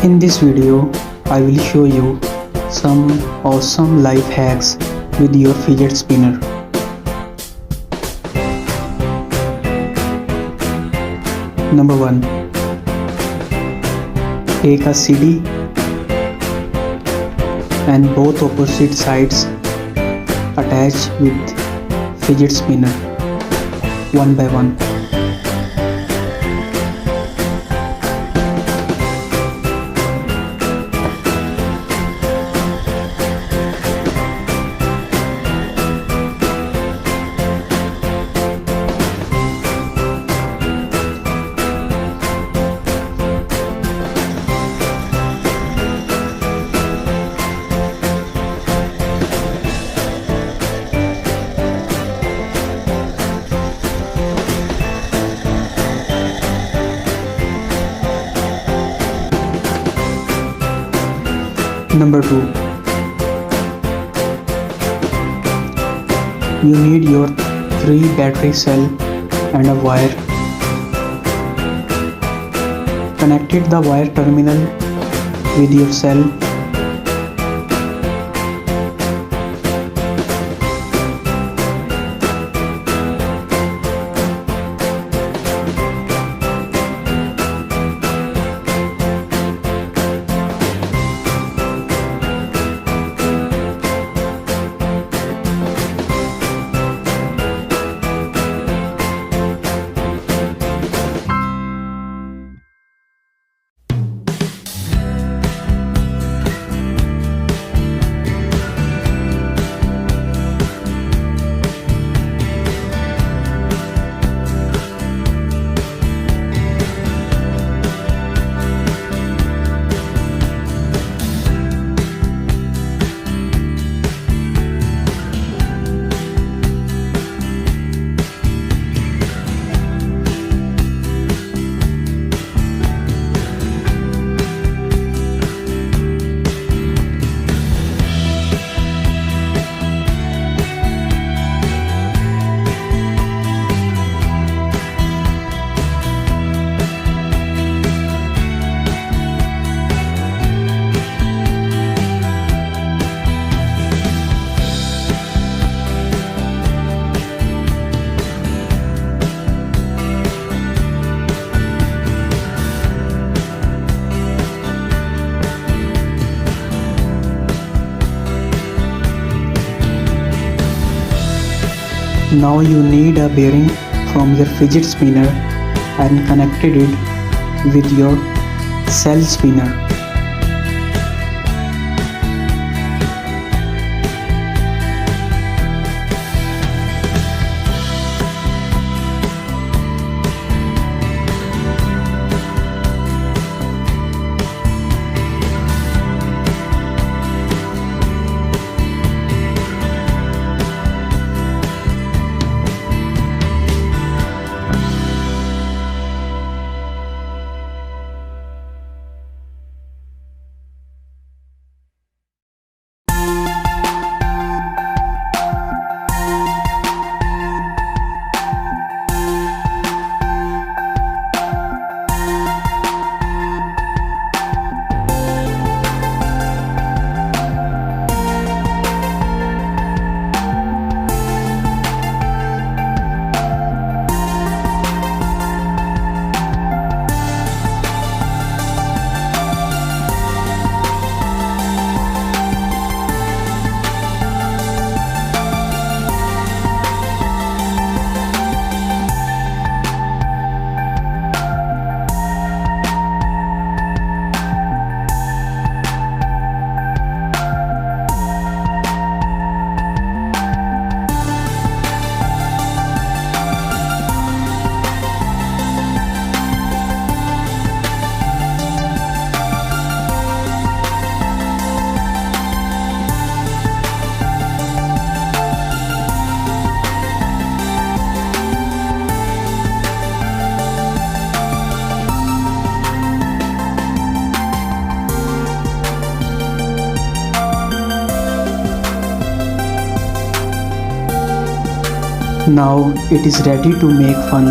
In this video, I will show you some awesome life hacks with your fidget spinner. Number 1. Take a CD and both opposite sides attach with fidget spinner one by one. Number 2. You need your 3 battery cell and a wire. Connect the wire terminal with your cell. Now you need a bearing from your fidget spinner and connected it with your cell spinner. Now it is ready to make fun.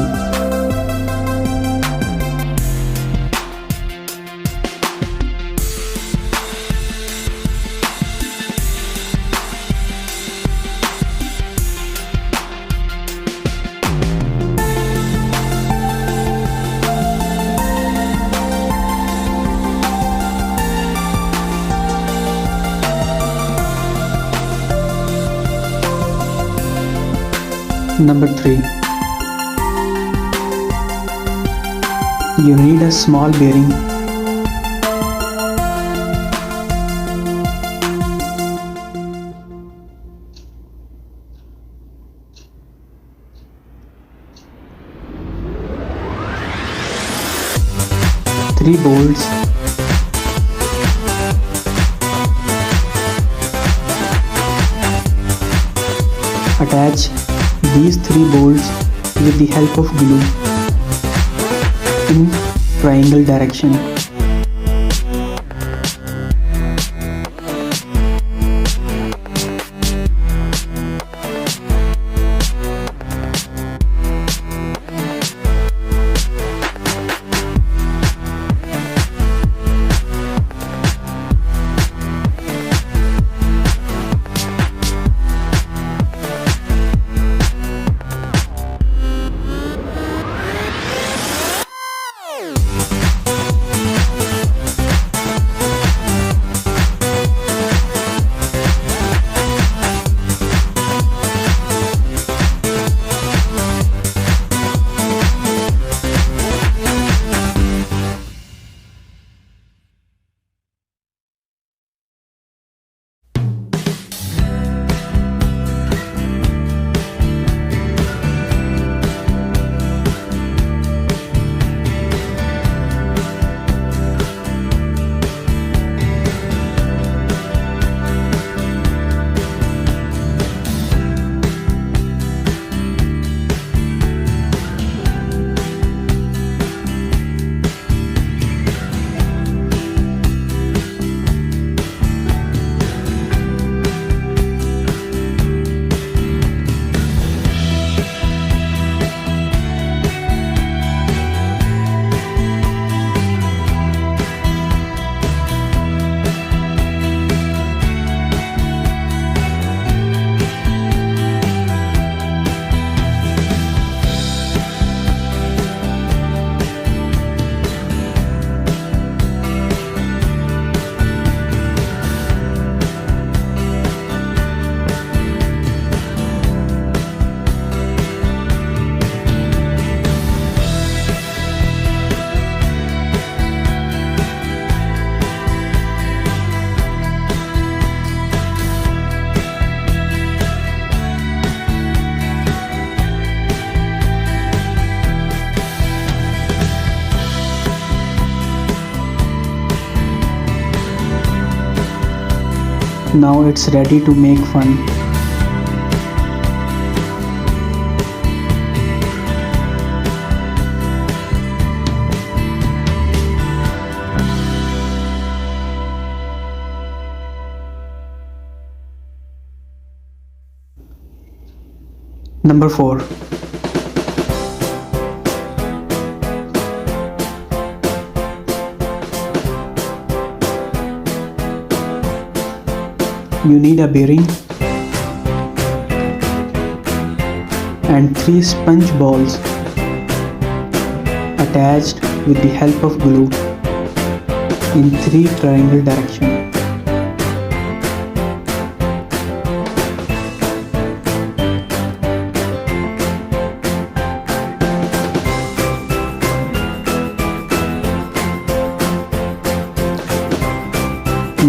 Number 3. You need a small bearing. Three bolts. Attach these 3 bolts with the help of glue in triangle direction. Now it's ready to make fun. Number 4. You need a bearing and 3 sponge balls attached with the help of glue in 3 triangle direction.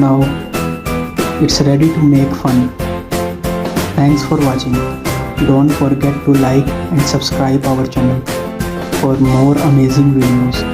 Now it's ready to make fun. Thanks for watching. Don't forget to like and subscribe our channel for more amazing videos.